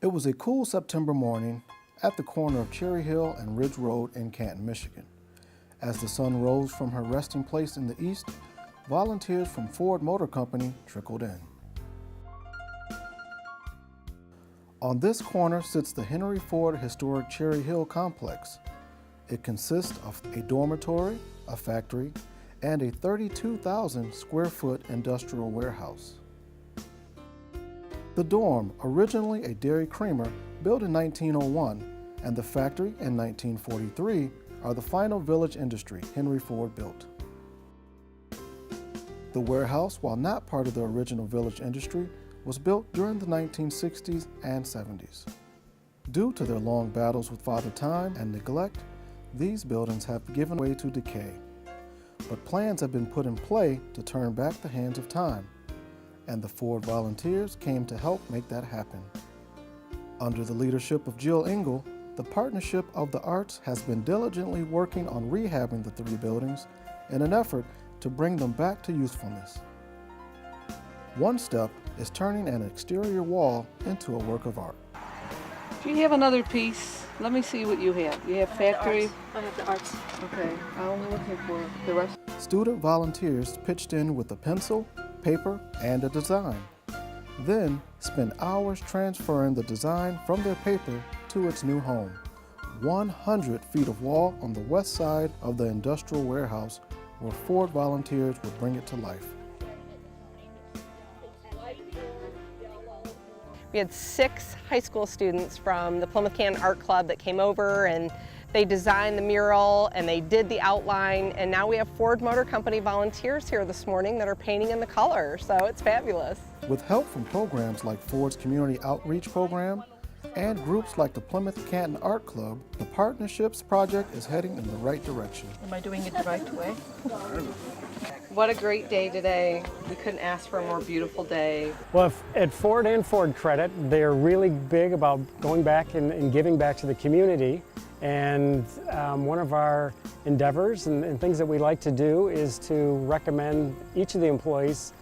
It was a cool September morning at the corner of Cherry Hill and Ridge Road in Canton, Michigan. As the sun rose from her resting place in the east, volunteers from Ford Motor Company trickled in. On this corner sits the Henry Ford Historic Cherry Hill Complex. It consists of a dormitory, a factory, and a 32,000 square foot industrial warehouse. The dorm, originally a dairy creamer, built in 1901, and the factory in 1943 are the final village industry Henry Ford built. The warehouse, while not part of the original village industry, was built during the 1960s and 70s. Due to their long battles with Father Time and neglect, these buildings have given way to decay. But plans have been put in play to turn back the hands of time, and the Ford volunteers came to help make that happen. Under the leadership of Jill Engel, the Partnership of the Arts has been diligently working on rehabbing the three buildings in an effort to bring them back to usefulness. One step is turning an exterior wall into a work of art. Do you have another piece? Let me see what you have. You have factory? I have the arts. Okay, I'm looking for the rest. Student volunteers pitched in with a pencil, paper, and a design. Then spent hours transferring the design from their paper to its new home. 100 feet of wall on the west side of the industrial warehouse where Ford volunteers would bring it to life. We had 6 high school students from the Plymouth Canton Art Club that came over, and they designed the mural and they did the outline, and now we have Ford Motor Company volunteers here this morning that are painting in the color, so it's fabulous. With help from programs like Ford's Community Outreach Program and groups like the Plymouth Canton Art Club, the Partnerships project is heading in the right direction. Am I doing it the right way? What a great day today. We couldn't ask for a more beautiful day. Well, at Ford and Ford Credit, they're really big about going back and giving back to the community. And one of our endeavors and things that we like to do is to recommend each of the employees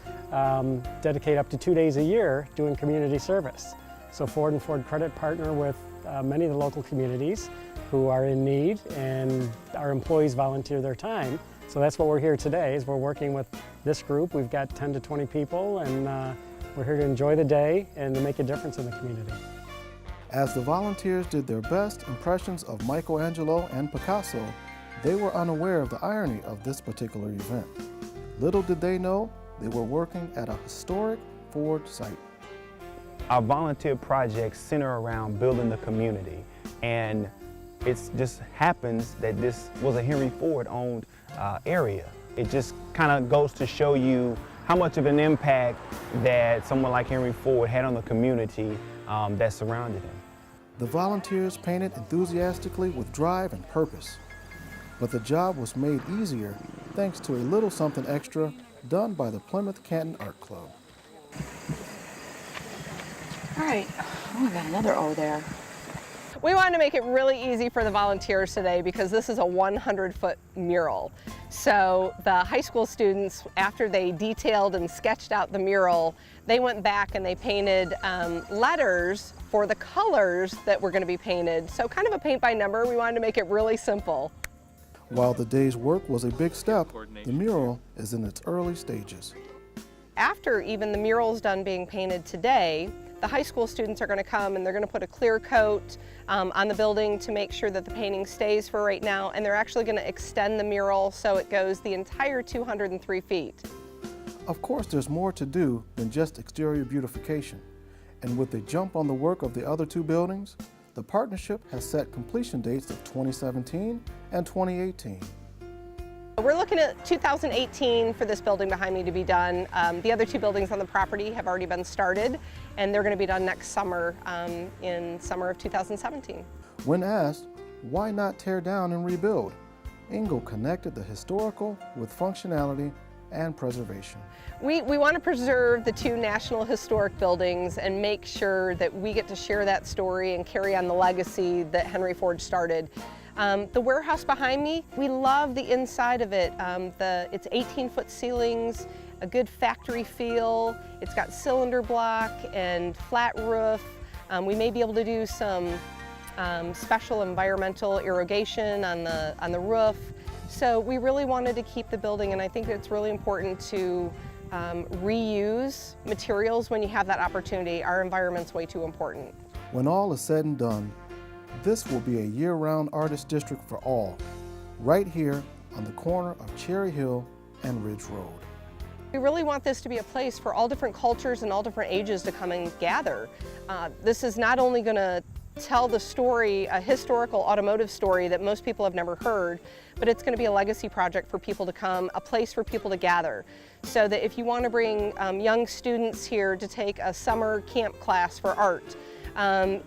dedicate up to 2 days a year doing community service. So Ford and Ford Credit partner with many of the local communities who are in need, and our employees volunteer their time. So that's what we're here today, is we're working with this group. We've got 10 to 20 people, and we're here to enjoy the day and to make a difference in the community. As the volunteers did their best impressions of Michelangelo and Picasso, they were unaware of the irony of this particular event. Little did they know, they were working at a historic Ford site. Our volunteer projects center around building the community, and it just happens that this was a Henry Ford owned area. It just kind of goes to show you how much of an impact that someone like Henry Ford had on the community that surrounded him. The volunteers painted enthusiastically with drive and purpose, but the job was made easier thanks to a little something extra done by the Plymouth Canton Art Club. All right. Oh, I got another O there. We wanted to make it really easy for the volunteers today because this is a 100-foot mural. So the high school students, after they detailed and sketched out the mural, they went back and they painted letters for the colors that were going to be painted. So kind of a paint by number. We wanted to make it really simple. While the day's work was a big step, the mural is in its early stages. After even the mural's done being painted today, the high school students are going to come and they're going to put a clear coat on the building to make sure that the painting stays for right now, and they're actually going to extend the mural so it goes the entire 203 feet. Of course, there's more to do than just exterior beautification, and with a jump on the work of the other 2 buildings, the partnership has set completion dates of 2017 and 2018. We're looking at 2018 for this building behind me to be done. The other 2 buildings on the property have already been started, and they're going to be done next summer, in summer of 2017. When asked, why not tear down and rebuild? Engel connected the historical with functionality and preservation. We want to preserve the 2 National Historic Buildings and make sure that we get to share that story and carry on the legacy that Henry Ford started. The warehouse behind me, we love the inside of it. It's 18-foot ceilings, a good factory feel. It's got cylinder block and flat roof. We may be able to do some special environmental irrigation on the roof. So we really wanted to keep the building, and I think it's really important to reuse materials when you have that opportunity. Our environment's way too important. When all is said and done, this will be a year-round artist district for all, right here on the corner of Cherry Hill and Ridge Road. We really want this to be a place for all different cultures and all different ages to come and gather. This is not only going to tell the story, a historical automotive story that most people have never heard, but it's going to be a legacy project for people to come, a place for people to gather. So that if you want to bring young students here to take a summer camp class for art,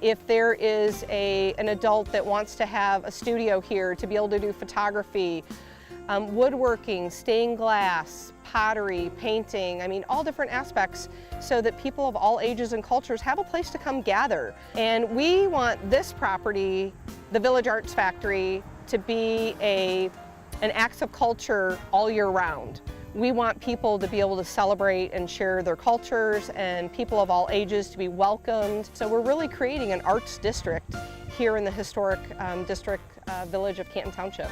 if there is an adult that wants to have a studio here to be able to do photography, woodworking, stained glass, pottery, painting, I mean all different aspects, so that people of all ages and cultures have a place to come gather. And we want this property, the Village Arts Factory, to be an acts of culture all year round. We want people to be able to celebrate and share their cultures, and people of all ages to be welcomed. So we're really creating an arts district here in the historic district village of Canton Township.